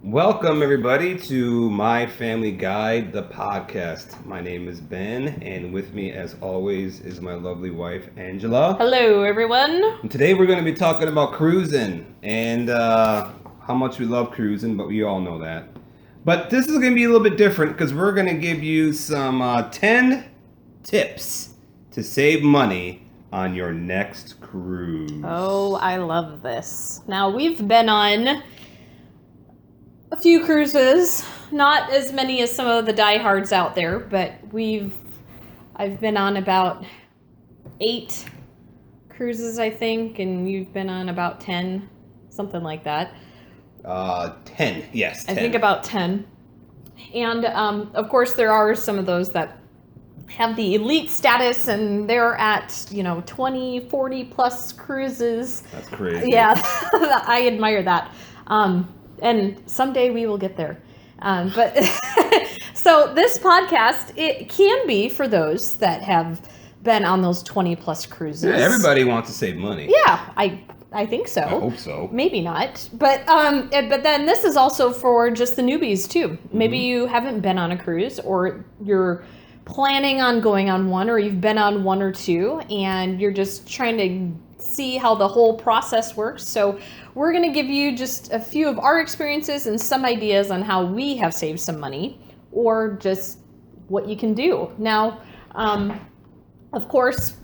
Welcome, everybody, to My Family Guide, the podcast. My name is Ben, and with me, as always, is my lovely wife, Angela. Hello, everyone. And today, we're going to be talking about cruising and how much we love cruising, but we all know that. But this is going to be a little bit different because we're going to give you some 10 tips to save money on your next cruise. Oh, I love this. Now, we've been on a few cruises, not as many as some of the diehards out there, but I've been on about 8 cruises, I think, and you've been on about 10, something like that. 10, yes, 10. I think about 10. And, of course, there are some of those that have the elite status, and they're at, 20, 40 plus cruises. That's crazy. Yeah, I admire that. And someday we will get there. But so this podcast, it can be for those that have been on those 20 plus cruises. Yeah, everybody wants to save money. Yeah, I think so. I hope so. Maybe not. But then this is also for just the newbies too. Maybe you haven't been on a cruise, or you're planning on going on one, or you've been on one or two, and you're just trying to see how the whole process works. So we're going to give you just a few of our experiences and some ideas on how we have saved some money, or just what you can do. Now, of course,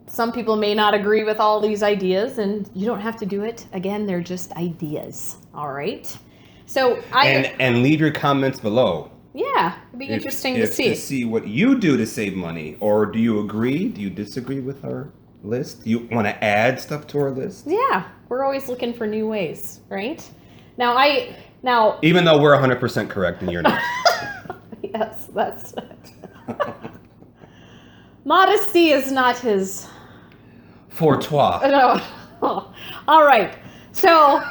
some people may not agree with all these ideas, and you don't have to do it. Again, they're just ideas. All right. So and leave your comments below. Yeah, it'd be interesting to see. To see what you do to save money, or do you agree? Do you disagree with our list? Do you want to add stuff to our list? Yeah, we're always looking for new ways, right? Now, even though we're 100% correct and you're not. Yes, that's it. Modesty is not his fortois. No. All right. So,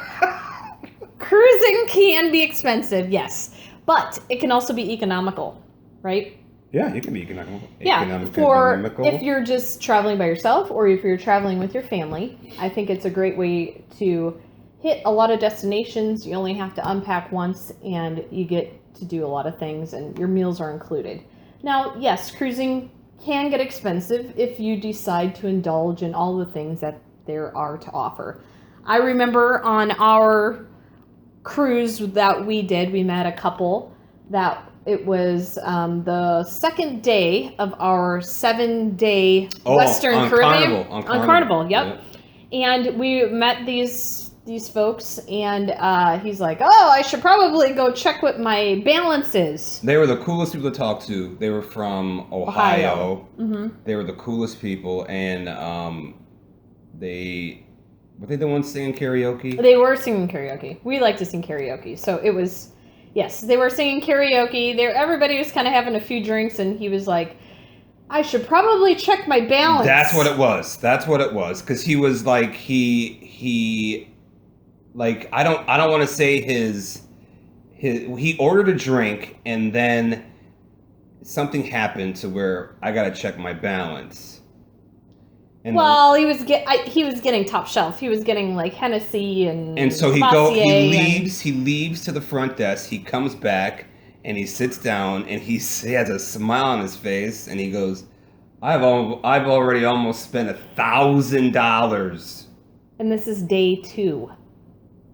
cruising can be expensive, yes, but it can also be economical, right? Yeah, it can be economical. Yeah, if you're just traveling by yourself, or if you're traveling with your family, I think it's a great way to hit a lot of destinations. You only have to unpack once, and you get to do a lot of things, and your meals are included. Now, yes, cruising can get expensive if you decide to indulge in all the things that there are to offer. I remember on our cruise that we did, we met a couple that it was the second day of our 7-day Western Caribbean. On Carnival, yep. And we met these folks, and he's like, "Oh, I should probably go check what my balance is." They were the coolest people to talk to. They were from Ohio. Mm-hmm. They were the coolest people, and were they the ones singing karaoke? They were singing karaoke. We like to sing karaoke, so it was. Yes, they were singing karaoke. Everybody was kind of having a few drinks, and he was like, "I should probably check my balance." That's what it was. Because he was like, he like, I don't want to say his. He ordered a drink, and then something happened to where I gotta check my balance. And he was getting top shelf. He was getting like Hennessy and so he leaves to the front desk. He comes back and he sits down and he has a smile on his face and he goes, "I've already almost spent $1,000." And this is day 2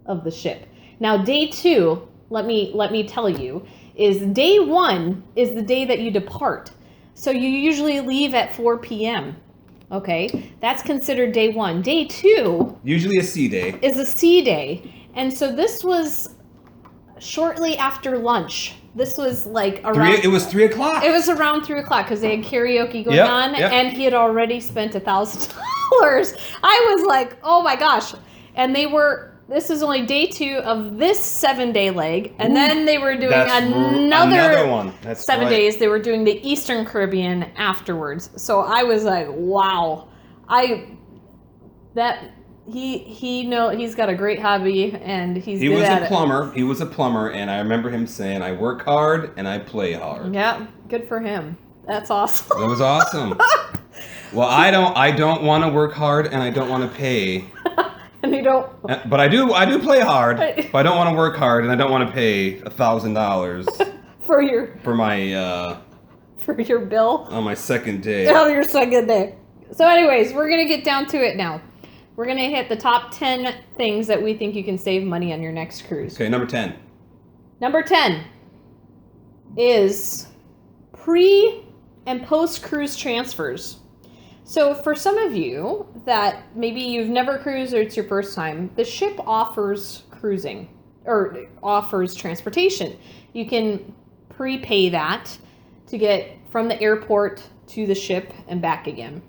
of the ship. Now, day 2, let me tell you, is day 1 is the day that you depart. So you usually leave at 4 p.m. Okay, that's considered day 1. Day 2, usually a sea day, is a sea day. And so this was shortly after lunch. This was like around... It was 3 o'clock. It was around 3 o'clock because they had karaoke going on, and he had already spent $1,000. I was like, oh my gosh. And this is only day 2 of this 7-day leg, and then they were doing another one. That's 7 days. They were doing the Eastern Caribbean afterwards. So I was like, wow. He's got a great hobby, and he was a plumber. He was a plumber, and I remember him saying, "I work hard and I play hard." Yeah, good for him. That's awesome. That was awesome. Well, I don't want to work hard, and I don't want to pay And you don't. But I do play hard. But I don't want to work hard, and I don't want to pay $1,000 for my for your bill on my second day. On your second day. So, anyways, we're gonna get down to it now. We're gonna hit the top 10 things that we think you can save money on your next cruise. Okay, number 10. Number 10 is pre and post cruise transfers. So for some of you that maybe you've never cruised or it's your first time, the ship offers cruising or offers transportation. You can prepay that to get from the airport to the ship and back again.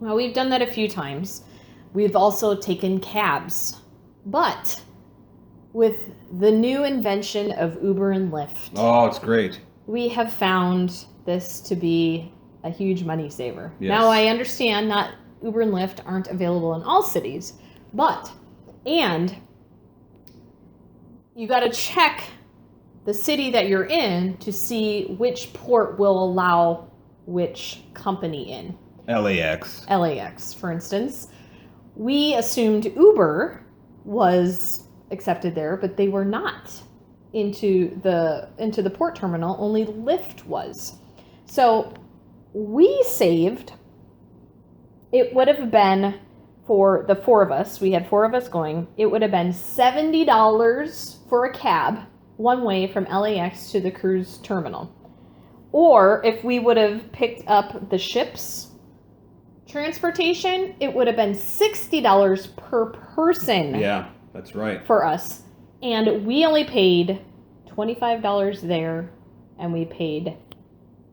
Well, we've done that a few times. We've also taken cabs. But with the new invention of Uber and Lyft. Oh, it's great. We have found this to be a huge money saver. Yes. Now, I understand not Uber and Lyft aren't available in all cities, and you got to check the city that you're in to see which port will allow which company in. LAX, for instance. We assumed Uber was accepted there, but they were not into the port terminal. Only Lyft was. So we saved, it would have been, for the four of us, we had four of us going, it would have been $70 for a cab one way from LAX to the cruise terminal. Or if we would have picked up the ship's transportation, it would have been $60 per person. Yeah, that's right. For us. And we only paid $25 there, and we paid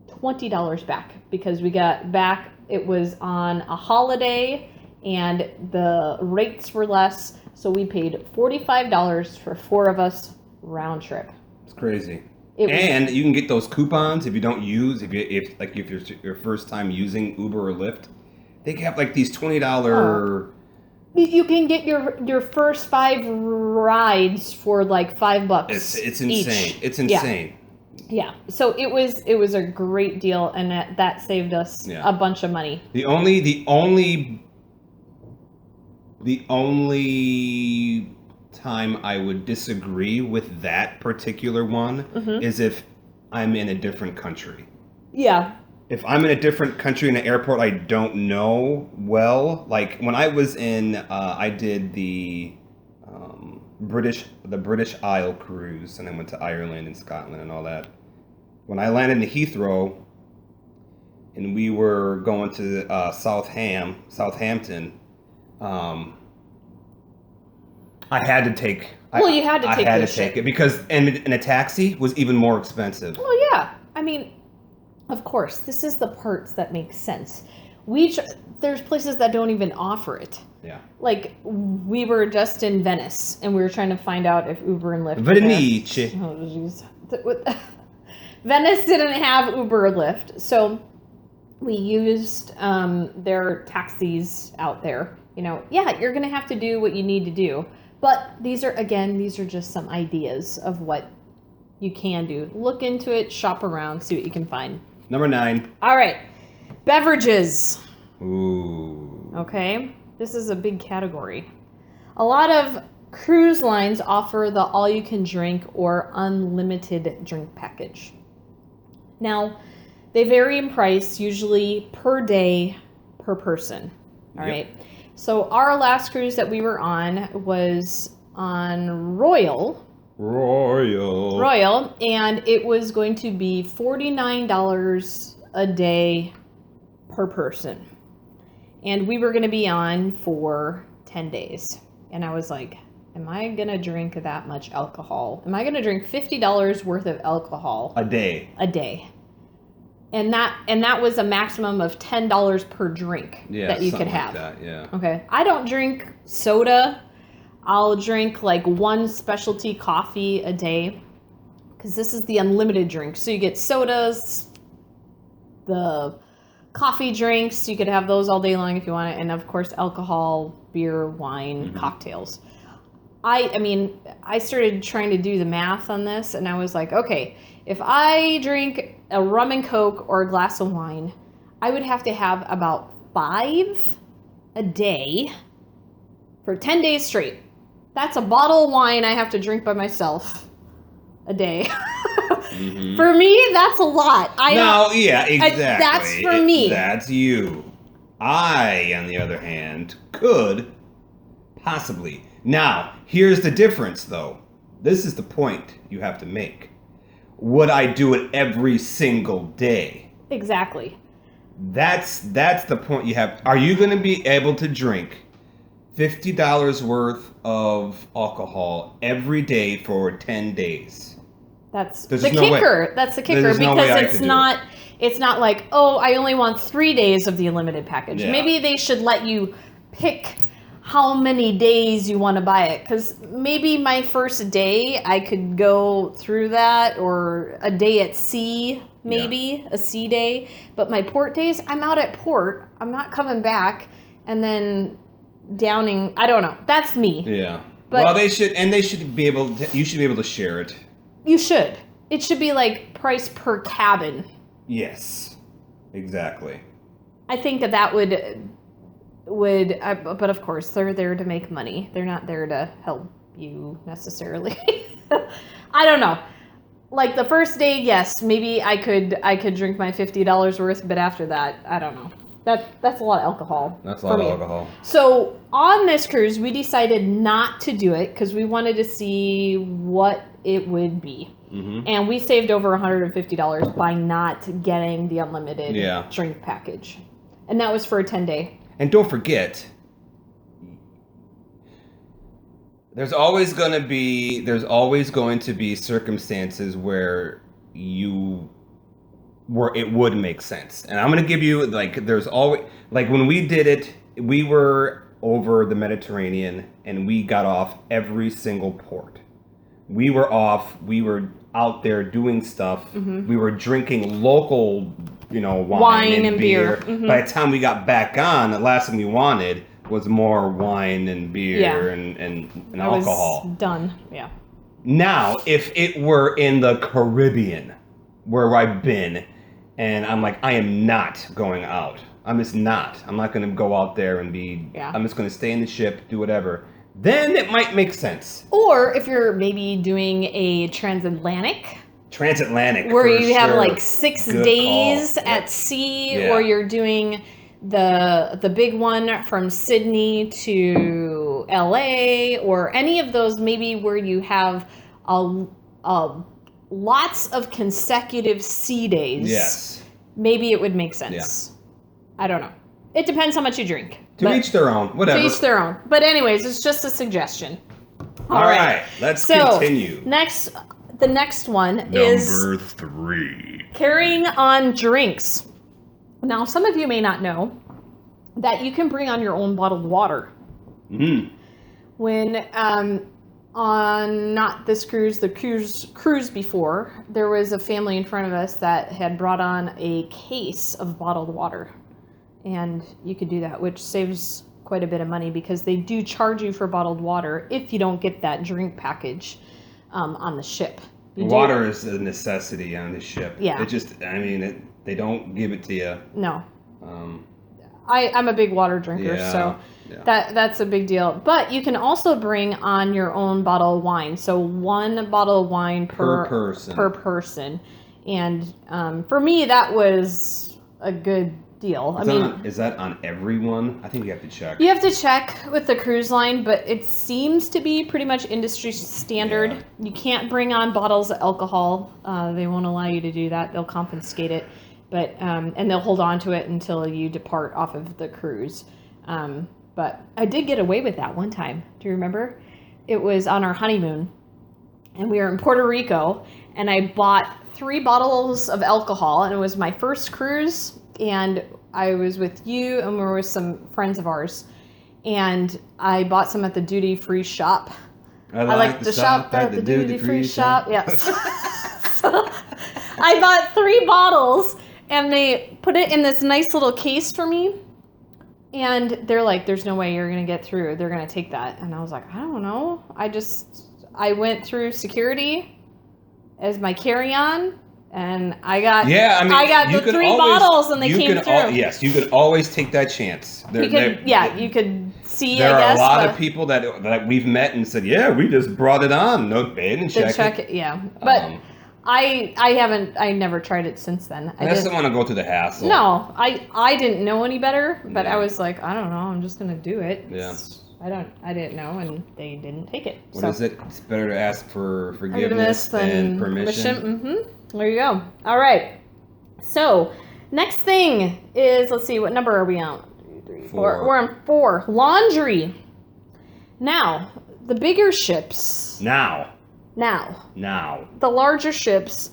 $20 back because we got back, it was on a holiday and the rates were less, so we paid $45 for four of us round trip. It's crazy. And you can get those coupons if you don't use, if you're your first time using Uber or Lyft, they have like these $20. You can get your first 5 rides for like $5. It's insane. Each. It's insane. Yeah. So it was a great deal, and that saved us a bunch of money. The only time I would disagree with that particular one is if I'm in a different country. Yeah. If I'm in a different country in an airport I don't know well, like when I was in, I did the British Isle cruise, and I went to Ireland and Scotland and all that. When I landed in Heathrow, and we were going to Southampton, I had to take. You had to take. I had to take it because and a taxi was even more expensive. Well, yeah. I mean, of course, this is the parts that make sense. There's places that don't even offer it. Yeah. Like, we were just in Venice, and we were trying to find out if Uber and Lyft. Venice. Oh, jeez. Venice didn't have Uber or Lyft, so we used their taxis out there. You know, yeah, you're going to have to do what you need to do. But these are just some ideas of what you can do. Look into it, shop around, see what you can find. Number 9. All right. Beverages. Ooh. Okay. This is a big category. A lot of cruise lines offer the all-you-can-drink or unlimited drink package. Now, they vary in price, usually per day, per person. All right. So our last cruise that we were on was on Royal, and it was going to be $49 a day per person. And we were going to be on for 10 days. And I was like, am I going to drink that much alcohol? Am I going to drink $50 worth of alcohol? A day. And that was a maximum of $10 per drink that you could have. Like that, yeah. Okay. I don't drink soda. I'll drink like one specialty coffee a day because this is the unlimited drink. So you get sodas, the coffee drinks. You could have those all day long if you want it. And of course, alcohol, beer, wine, cocktails. I started trying to do the math on this, and I was like, okay, if I drink a rum and Coke or a glass of wine, I would have to have about 5 a day for 10 days straight. That's a bottle of wine I have to drink by myself a day. Mm-hmm. For me, that's a lot. Exactly. That's for me. That's you. I, on the other hand, could possibly. Now, here's the difference, though. This is the point you have to make. Would I do it every single day? Exactly. That's the point you have. Are you going to be able to drink $50 worth of alcohol every day for 10 days? That's the kicker. That's the kicker, because it's not like, oh, I only want 3 days of the unlimited package. Yeah. Maybe they should let you pick how many days you want to buy it, because maybe my first day I could go through that, or a day at sea, maybe a sea day. But my port days, I'm out at port. I'm not coming back and then downing. I don't know. That's me. Yeah. But they should be able to. You should be able to share it. You should. It should be like price per cabin. Yes. Exactly. I think that would. But of course, they're there to make money. They're not there to help you necessarily. I don't know. Like the first day, yes, maybe I could drink my $50 worth, but after that, I don't know. That's a lot of alcohol. That's a lot of alcohol. So on this cruise, we decided not to do it because we wanted to see what it would be. Mm-hmm. And we saved over $150 by not getting the unlimited drink package. And that was for a 10-day. And don't forget, there's always going to be circumstances where it would make sense. And I'm going to give you, like, there's always, like, when we did it, we were over the Mediterranean and we got off every single port. We were out there doing stuff. Mm-hmm. We were drinking local, wine and beer. Mm-hmm. By the time we got back on, the last thing we wanted was more wine and beer and alcohol. Was done. Yeah. Now, if it were in the Caribbean, where I've been, and I'm like, I am not going out. I'm just not. I'm not going to go out there and be. Yeah. I'm just going to stay in the ship, do whatever. Then it might make sense. Or if you're maybe doing a transatlantic, where you have like 6 days at sea, or you're doing the big one from Sydney to LA, or any of those, maybe where you have lots of consecutive sea days. Yes. Maybe it would make sense. Yeah. I don't know. It depends how much you drink. To each their own. Whatever. To each their own. But anyways, it's just a suggestion. All right. Let's continue. The next one is number 3. Carrying on drinks. Now, some of you may not know that you can bring on your own bottled water. Mm-hmm. When on not this cruise, the cruise before, there was a family in front of us that had brought on a case of bottled water. And you could do that, which saves quite a bit of money because they do charge you for bottled water if you don't get that drink package on the ship. Water is a necessity on the ship. Yeah. They don't give it to you. No. I'm a big water drinker, so that's a big deal. But you can also bring on your own bottle of wine. So 1 bottle of wine per person. And for me, that was a good deal. Is that on everyone? I think you have to check. You have to check with the cruise line, but it seems to be pretty much industry standard. Yeah. You can't bring on bottles of alcohol. They won't allow you to do that. They'll confiscate it, but and they'll hold on to it until you depart off of the cruise. But I did get away with that one time. Do you remember? It was on our honeymoon, and we were in Puerto Rico, and I bought 3 bottles of alcohol, and it was my first cruise. And I was with you, and we were with some friends of ours. And I bought some at the duty-free shop. I like to shop at the duty-free shop. Yes. So I bought 3 bottles, and they put it in this nice little case for me. And they're like, there's no way you're going to get through. They're going to take that. And I was like, I don't know. I went through security as my carry-on. And I got the 3 bottles and they came through. Yes, you could always take that chance. You could see, there I guess. There are a lot of people that we've met and said, yeah, we just brought it on. No, they didn't check it. Yeah. But I never tried it since then. I just don't want to go through the hassle. No, I didn't know any better, but I was like, I don't know, I'm just going to do it. Yeah. I didn't know, and they didn't take it. What is it? It's better to ask for forgiveness than permission. Mm-hmm. There you go. All right. So, next thing is, let's see, what number are we on? 2, 3, 4. We're on 4. Laundry. Now, the bigger ships. Now. The larger ships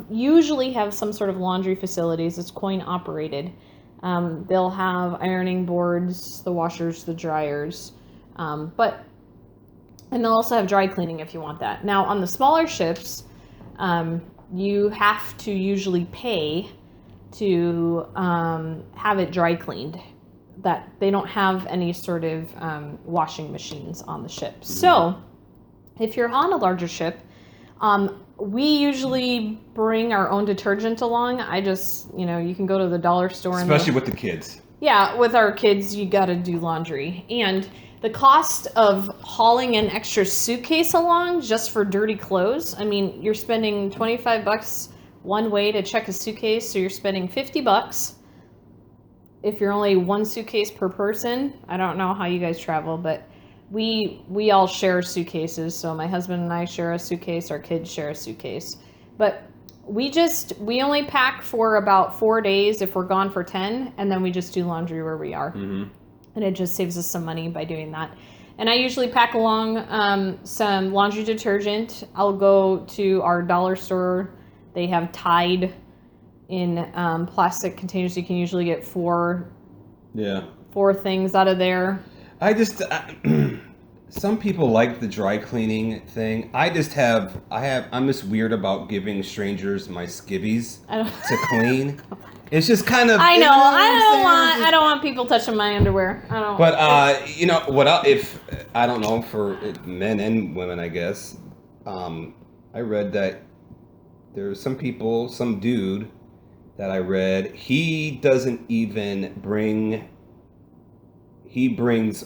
usually have some sort of laundry facilities. It's coin operated. They'll have ironing boards, the washers, the dryers, and they'll also have dry cleaning if you want that. Now, on the smaller ships, you have to usually pay to have it dry cleaned. That they don't have any sort of washing machines on the ship. So, if you're on a larger ship, we usually bring our own detergent along. You can go to the dollar store. Especially with the kids. Yeah, with our kids, you got to do laundry. And the cost of hauling an extra suitcase along just for dirty clothes, I mean, you're spending $25 one way to check a suitcase, so you're spending $50. If you're only one suitcase per person, I don't know how you guys travel, but we all share suitcases. So my husband and I share a suitcase, our kids share a suitcase. But we only pack for about 4 days if we're gone for 10, and then we just do laundry where we are. Mm-hmm. And it just saves us some money by doing that. And I usually pack along some laundry detergent. I'll go to our dollar store. They have Tide in plastic containers. You can usually get 4 things out of there. Some people like the dry cleaning thing. I'm just weird about giving strangers my skivvies to clean. It's just kind of. I know. I don't want people touching my underwear. I don't. But if I don't know, for men and women, I guess. I read that there's some dude that I read. He doesn't even bring. He brings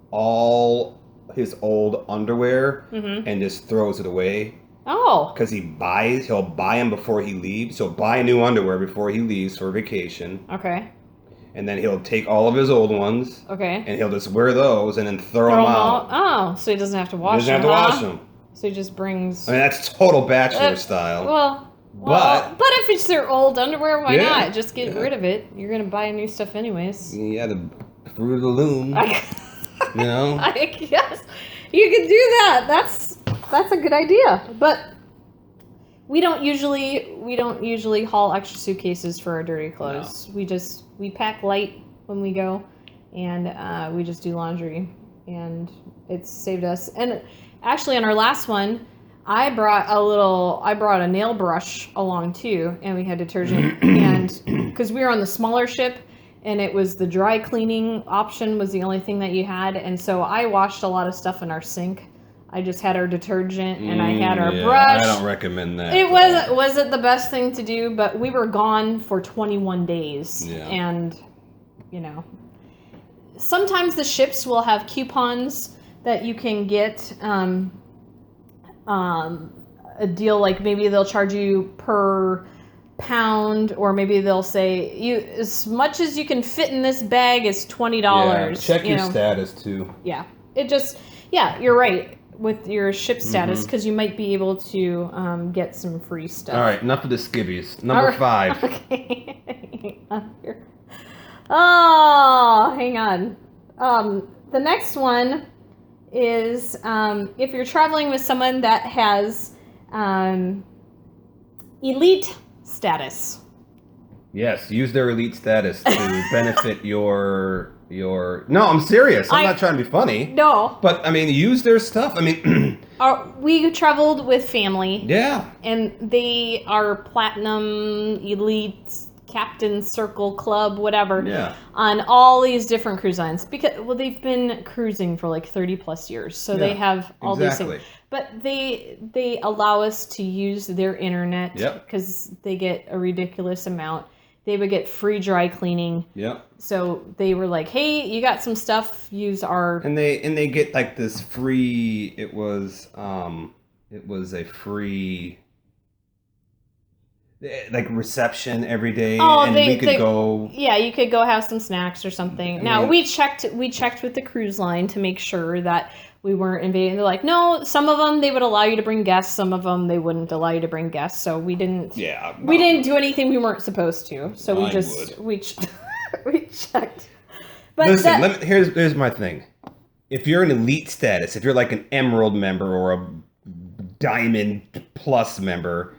all his old underwear and just throws it away. Oh. Because he'll buy them before he leaves. He'll buy new underwear before he leaves for vacation. Okay. And then he'll take all of his old ones. Okay. And he'll just wear those and then throw them out. Oh, so he doesn't have to wash them. So he just brings. I mean, that's total bachelor style. But if it's their old underwear, why not? Just get rid of it. You're gonna buy new stuff anyways. Yeah, the fruit of the loom. You know? I guess you could do that. That's a good idea. But we don't usually haul extra suitcases for our dirty clothes. No. We pack light when we go, and we just do laundry, and it's saved us. And actually, on our last one, I brought a nail brush along too, and we had detergent, and because we were on the smaller ship. And it was the dry cleaning option was the only thing that you had. And so I washed a lot of stuff in our sink. I just had our detergent and I had our brush. I don't recommend that. It wasn't the best thing to do, but we were gone for 21 days. Yeah. And, sometimes the ships will have coupons that you can get a deal, like maybe they'll charge you per pound, or maybe they'll say as much as you can fit in this bag is $20. Yeah, check your status too. Yeah, you're right with your ship status, because you might be able to get some free stuff. All right, enough of the skivvies. Number 5. Okay. Oh, hang on. The next one is if you're traveling with someone that has elite status. Yes, use their elite status to benefit your. No, I'm serious. I'm not trying to be funny. No. But I mean, use their stuff. I mean, we traveled with family. Yeah. And they are platinum elite Captain Circle Club, whatever, Yeah. on all these different cruise lines. Because, well, they've been cruising for like 30 plus years. So they have all these things. But they allow us to use their internet because they get a ridiculous amount. They would get free dry cleaning. Yep. So they were like, "Hey, you got some stuff? Use our." And they get like this free. It was a free like reception every day, and we could go. Yeah, you could go have some snacks or something. Now we checked with the cruise line to make sure that we weren't invading. They're like, no, some of them they would allow you to bring guests, some of them they wouldn't allow you to bring guests. So we didn't. Yeah, we didn't do anything we weren't supposed to. So we checked. But listen, here's my thing. If you're an elite status, if you're like an Emerald member or a Diamond Plus member,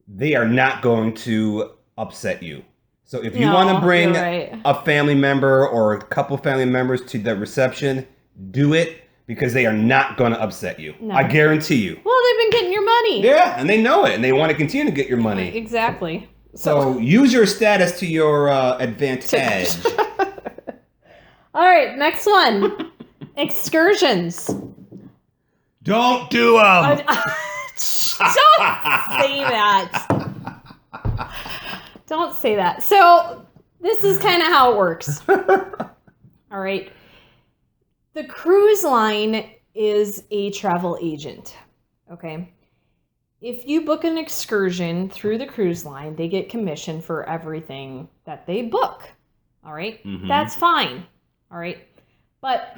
they are not going to upset you. So if you want to bring a family member or a couple family members to the reception, do it. Because they are not going to upset you. No. I guarantee you. Well, they've been getting your money. Yeah, and they know it, and they want to continue to get your money. Exactly. So use your status to your advantage. All right, next one. Excursions. Don't do them. Don't say that. Don't say that. So this is kind of how it works. All right. The cruise line is a travel agent, okay? If you book an excursion through the cruise line, they get commission for everything that they book, all right? Mm-hmm. That's fine, all right? But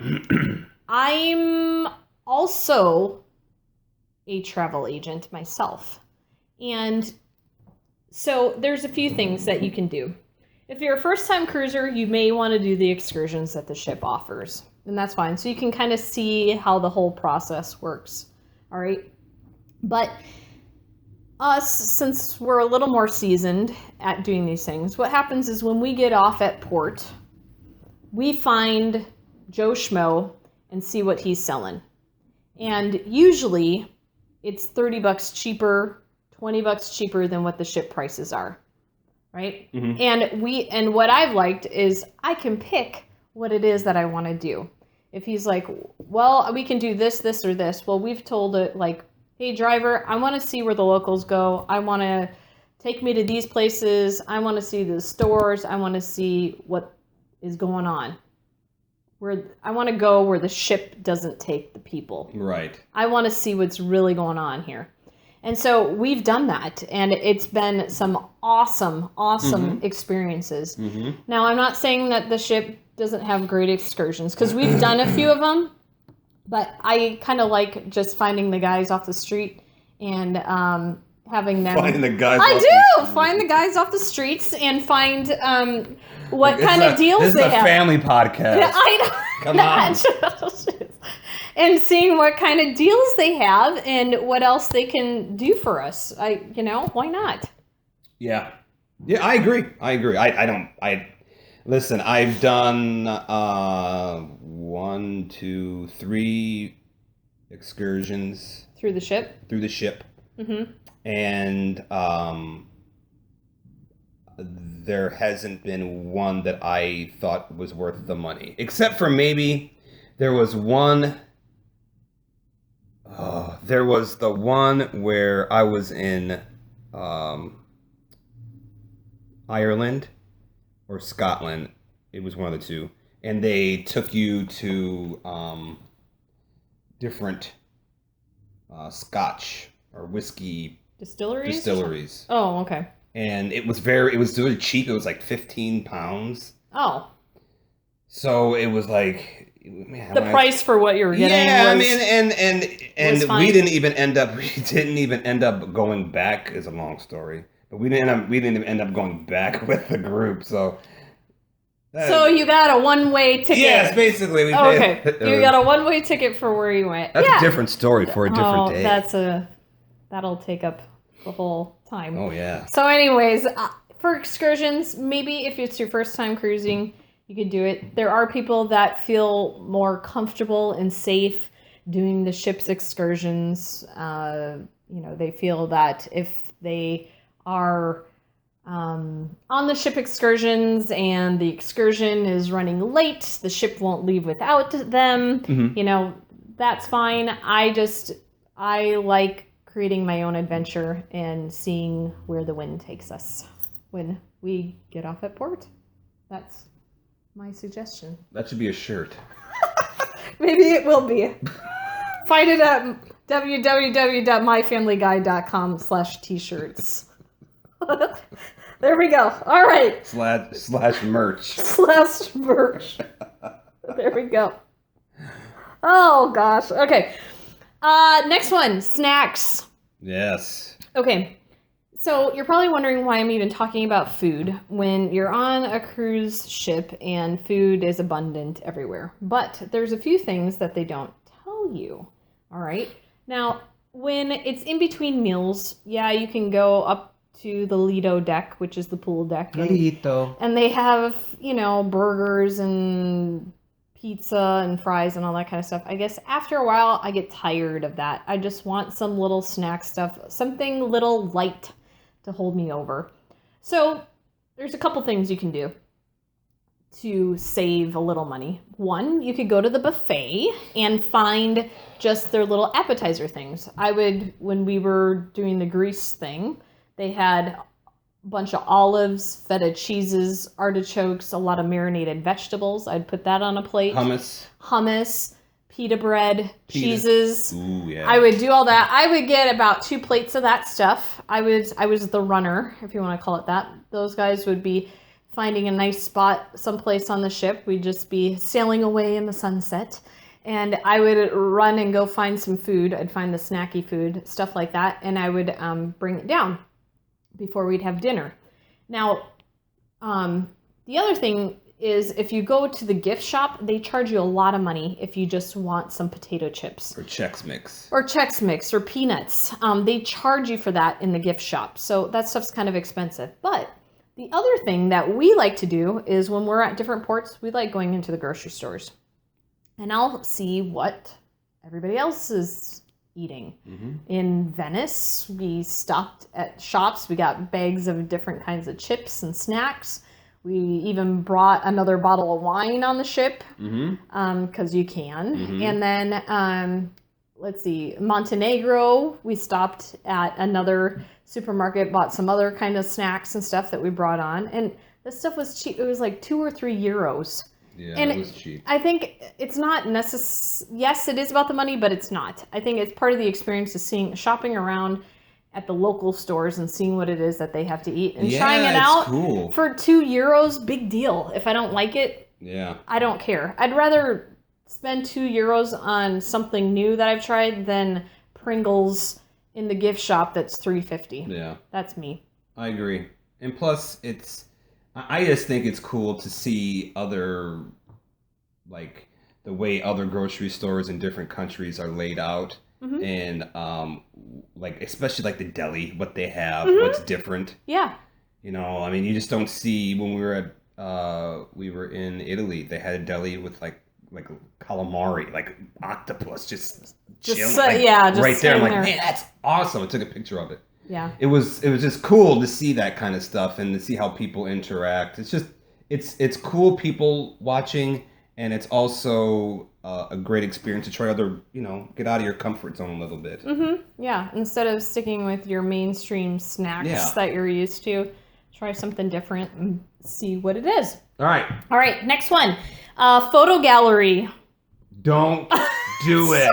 I'm also a travel agent myself. And so there's a few things that you can do. If you're a first-time cruiser, you may want to do the excursions that the ship offers. And that's fine. So you can kind of see how the whole process works. All right. But us, since we're a little more seasoned at doing these things, what happens is when we get off at port, we find Joe Schmo and see what he's selling. And usually it's $30 cheaper, $20 cheaper than what the ship prices are. Right. Mm-hmm. And what I've liked is I can pick what it is that I want to do. If he's like, well, we can do this, this, or this. Well, we've told it like, hey, driver, I want to see where the locals go. I want to take me to these places. I want to see the stores. I want to see what is going on. I want to go where the ship doesn't take the people. Right. I want to see what's really going on here. And so we've done that, and it's been some awesome mm-hmm. experiences. Mm-hmm. Now, I'm not saying that the ship doesn't have great excursions, because we've done a few of them, but I kind of like just finding the guys off the street and having them... Find the guys find the guys off the streets and find what kind of deals they have. This is a family podcast. Yeah, I know. Come on. And seeing what kind of deals they have and what else they can do for us. Why not? Yeah. Yeah, I agree. Listen, I've done 1, 2, 3 excursions. Through the ship? Through the ship. Mm-hmm. And there hasn't been one that I thought was worth the money. Except for maybe there was one... there was the one where I was in Ireland or Scotland. It was one of the two. And they took you to different Scotch or whiskey distilleries. Oh, okay. And it was really cheap. It was like £15. Oh. So it was like... Man, the price for what you were getting. Yeah, I mean, and we didn't even end up going back. Is a long story, but we didn't even end up going back with the group. So you got a one-way ticket. Yes, basically. You got a one-way ticket for where you went. That's a different story for a different day. That'll take up the whole time. Oh yeah. So, anyways, for excursions, maybe if it's your first time cruising, you could do it. There are people that feel more comfortable and safe doing the ship's excursions. They feel that if they are on the ship excursions and the excursion is running late, the ship won't leave without them. Mm-hmm. That's fine. I like creating my own adventure and seeing where the wind takes us when we get off at port. That's my suggestion. That should be a shirt. Maybe it will be. Find it at www.myfamilyguide.com/t-shirts. There we go. All right. Slash merch. /merch. There we go. Oh gosh. Okay. Next one, snacks. Yes. Okay. So you're probably wondering why I'm even talking about food when you're on a cruise ship and food is abundant everywhere. But there's a few things that they don't tell you. All right. Now, when it's in between meals, yeah, you can go up to the Lido deck, which is the pool deck. And they have, burgers and pizza and fries and all that kind of stuff. I guess after a while, I get tired of that. I just want some little snack stuff, something little light to hold me over. So there's a couple things you can do to save a little money. One, you could go to the buffet and find just their little appetizer things. When we were doing the Greece thing, they had a bunch of olives, feta cheeses, artichokes, a lot of marinated vegetables. I'd put that on a plate. Hummus, pita bread, cheeses. Ooh, yeah. I would do all that. I would get about 2 plates of that stuff. I was the runner, if you want to call it that. Those guys would be finding a nice spot someplace on the ship. We'd just be sailing away in the sunset. And I would run and go find some food. I'd find the snacky food, stuff like that. And I would bring it down before we'd have dinner. Now, the other thing is if you go to the gift shop, they charge you a lot of money if you just want some potato chips. Or Chex Mix. Or peanuts. They charge you for that in the gift shop. So that stuff's kind of expensive. But the other thing that we like to do is when we're at different ports, we like going into the grocery stores. And I'll see what everybody else is eating. Mm-hmm. In Venice, we stopped at shops. We got bags of different kinds of chips and snacks. We even brought another bottle of wine on the ship because you can. Mm-hmm. And then, let's see, Montenegro, we stopped at another supermarket, bought some other kind of snacks and stuff that we brought on. And this stuff was cheap. It was like 2 or 3 euros. Yeah, and it was cheap. I think it's not necessary. Yes, it is about the money, but it's not. I think it's part of the experience of shopping around at the local stores and seeing what it is that they have to eat and trying it out. Cool. For 2 euros, big deal. If I don't like it, I don't care. I'd rather spend 2 euros on something new that I've tried than Pringles in the gift shop that's $3.50. Yeah. That's me. I agree. And plus, I just think it's cool to see other, like, the way other grocery stores in different countries are laid out. Mm-hmm. And, like, especially, like, the deli, what they have, what's different. Yeah. You just don't see, when we were in Italy, they had a deli with, like calamari, like octopus, just chilling, just right there. I'm like, man, that's awesome. I took a picture of it. Yeah. It was just cool to see that kind of stuff and to see how people interact. It's just, it's cool people watching, and it's also a great experience to try other, get out of your comfort zone a little bit. Mm-hmm. Yeah. Instead of sticking with your mainstream snacks that you're used to, try something different and see what it is. All right. Next one. Photo gallery. Don't do it.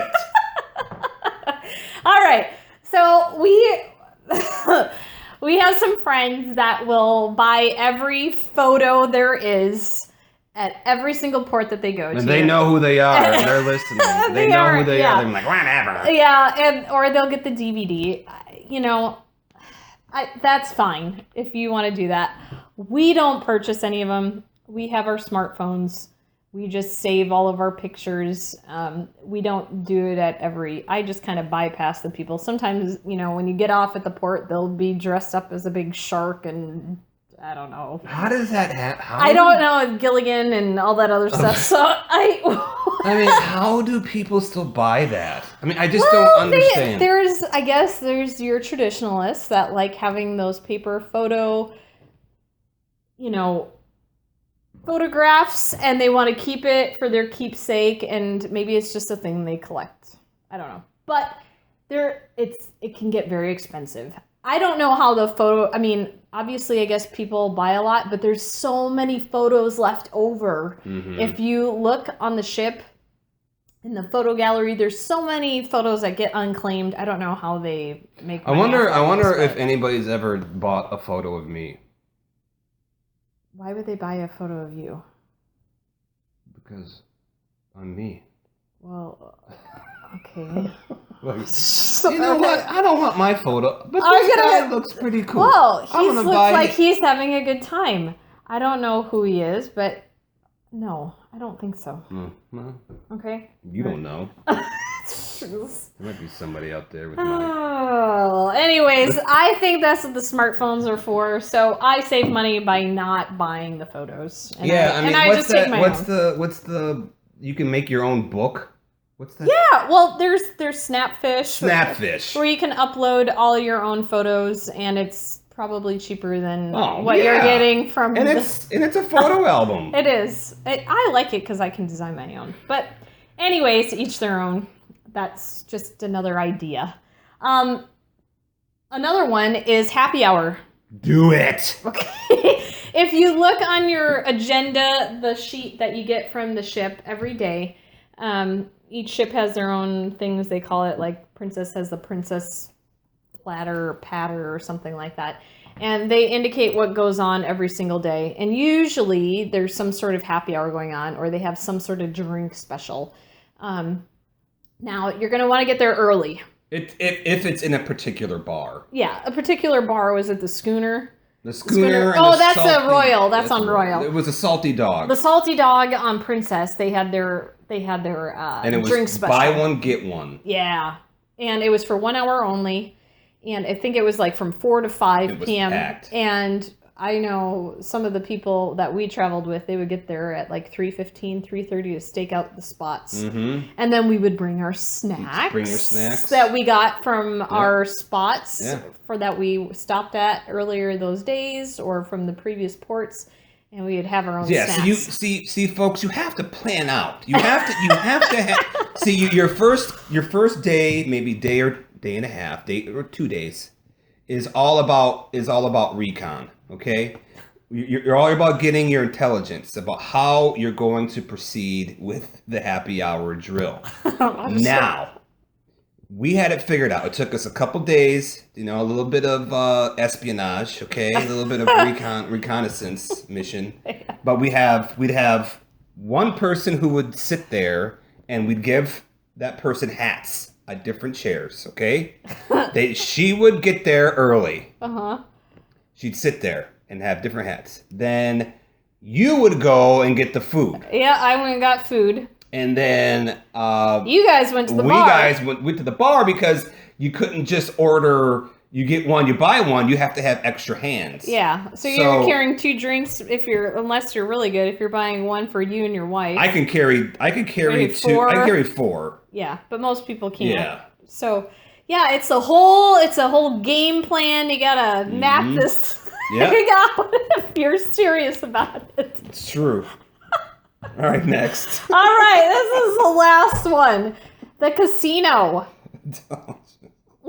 All right. So we have some friends that will buy every photo there is at every single port that they go to. And they know who they are. They're listening. They know who they are. They're like, whatever. Yeah, or they'll get the DVD. That's fine if you want to do that. We don't purchase any of them. We have our smartphones. We just save all of our pictures. We don't do it I just kind of bypass the people. Sometimes, when you get off at the port, they'll be dressed up as a big shark and I don't know. How does that happen? I don't know, Gilligan and all that other stuff. So how do people still buy that? I just don't understand. There's your traditionalists that like having those paper photo photographs and they want to keep it for their keepsake, and maybe it's just a thing they collect. I don't know. But it can get very expensive. I don't know how obviously I guess people buy a lot, but there's so many photos left over. Mm-hmm. If you look on the ship in the photo gallery, there's so many photos that get unclaimed. I don't know how they make money. I wonder if anybody's ever bought a photo of me. Why would they buy a photo of you? Because I'm me. Well, okay. You know what? I don't want my photo, but this guy looks pretty cool. Well, he looks like he's having a good time. I don't know who he is, but no, I don't think so. No. Okay. You don't know. There might be somebody out there with anyways, I think that's what the smartphones are for. So I save money by not buying the photos. And what's the? You can make your own book. What's that? Yeah, well, there's Snapfish. Where you can upload all your own photos, and it's probably cheaper than what you're getting from. And it's a photo album. It is. I like it because I can design my own. But anyways, each their own. That's just another idea. Another one is happy hour. Do it. Okay. If you look on your agenda, the sheet that you get from the ship every day, each ship has their own things. They call it, like Princess has the Princess platter or patter or something like that. And they indicate what goes on every single day. And usually there's some sort of happy hour going on, or they have some sort of drink special. Now, you're going to want to get there early. If it's in a particular bar. Yeah, a particular bar. Was it the Schooner? The Schooner. Oh, that's a Royal. That's on Royal. It was a Salty Dog. The Salty Dog on Princess. They had their and it was drink special. Buy one, get one. Yeah. And it was for 1 hour only. And I think it was like from 4 to 5 p.m. Packed. And I know some of the people that we traveled with, they would get there at like 3:15, 3:30 to stake out the spots. Mm-hmm. And then we would bring our snacks. Bring your snacks. That we got from our spots for that we stopped at earlier those days or from the previous ports. And we would have our own snacks. So you see, folks, you have to plan out. You have to see your first day, maybe day and a half, day or 2 days, is all about recon. Okay, you're all about getting your intelligence about how you're going to proceed with the happy hour drill. Now, we had it figured out. It took us a couple days, a little bit of espionage, okay, a little bit of reconnaissance mission. But we'd have one person who would sit there, and we'd give that person hats at different chairs, okay? She would get there early. She'd sit there and have different hats. Then you would go and get the food. Yeah, I went and got food. And then you guys went to the bar. We guys went to the bar because you couldn't just order. You get one, you buy one. You have to have extra hands. Yeah, so you're carrying 2 drinks unless you're really good. If you're buying one for you and your wife, I can carry 2. I can carry 4. Yeah, but most people can't. Yeah. So yeah, it's a whole game plan. You gotta map this thing out if you're serious about it. It's true. All right, next. All right, this is the last one. The casino.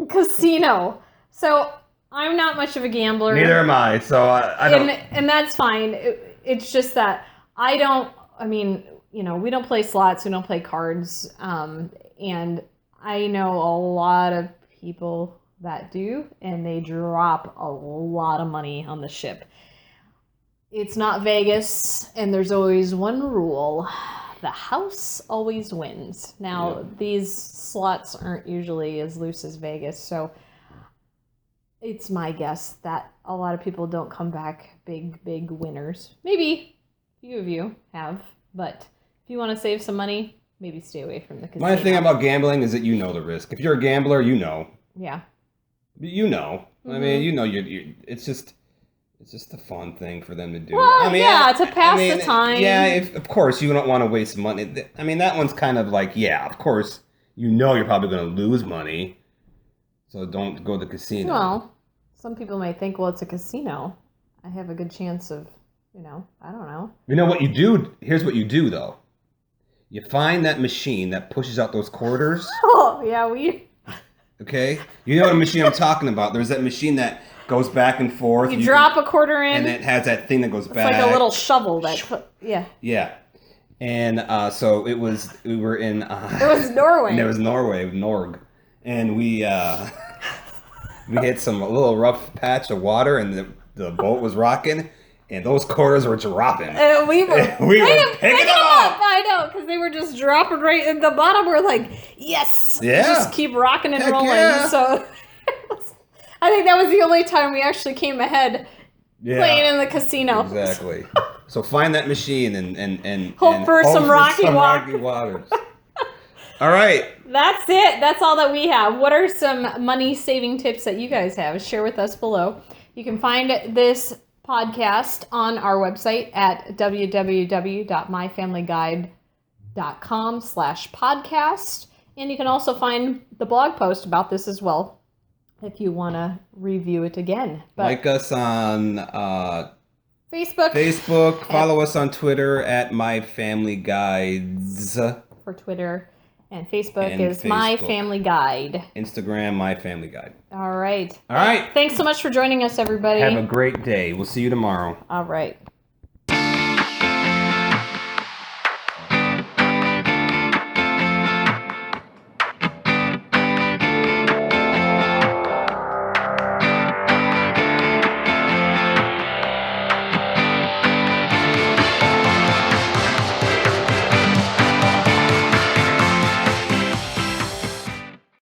Casino. So I'm not much of a gambler. Neither am I. So I don't. And that's fine. It's just that I don't. I mean, we don't play slots. We don't play cards. And I know a lot of people that do, and they drop a lot of money on the ship. It's not Vegas, and there's always one rule. The house always wins. Now, these slots aren't usually as loose as Vegas, so it's my guess that a lot of people don't come back big winners. Maybe a few of you have, but if you want to save some money, maybe stay away from the casino. My thing about gambling is that you know the risk. If you're a gambler, you know. Yeah. You know. Mm-hmm. I mean, you it's just a fun thing for them to do. Well, to pass the time. Yeah, of course, you don't want to waste money. I mean, that one's kind of like, of course, you're probably going to lose money, so don't go to the casino. Well, some people may think, well, it's a casino. I have a good chance of I don't know. You know what you do? Here's what you do, though. You find that machine that pushes out those quarters. Oh, yeah, Okay? You know what machine I'm talking about. There's that machine that goes back and forth. You drop a quarter in. And it has that thing that goes back. It's like a little shovel yeah. Yeah. And so we were in... it was Norway. And it was Norway, Norg. And we hit a little rough patch of water, and the boat was rocking. And those quarters were dropping. And we were picking them up. I know, because they were just dropping right in the bottom. We're like, yes. Yeah. Just keep rocking and rolling. Yeah. So I think that was the only time we actually came ahead playing in the casino. Exactly. So find that machine and hope for some rocky waters. All right. That's it. That's all that we have. What are some money saving tips that you guys have? Share with us below. You can find this podcast on our website at www.myfamilyguide.com/podcast. And you can also find the blog post about this as well if you want to review it again. But like us on Facebook. Follow us on Twitter at myfamilyguides. For Twitter. And Facebook is My Family Guide. Instagram, My Family Guide. All right. All right. Thanks so much for joining us, everybody. Have a great day. We'll see you tomorrow. All right.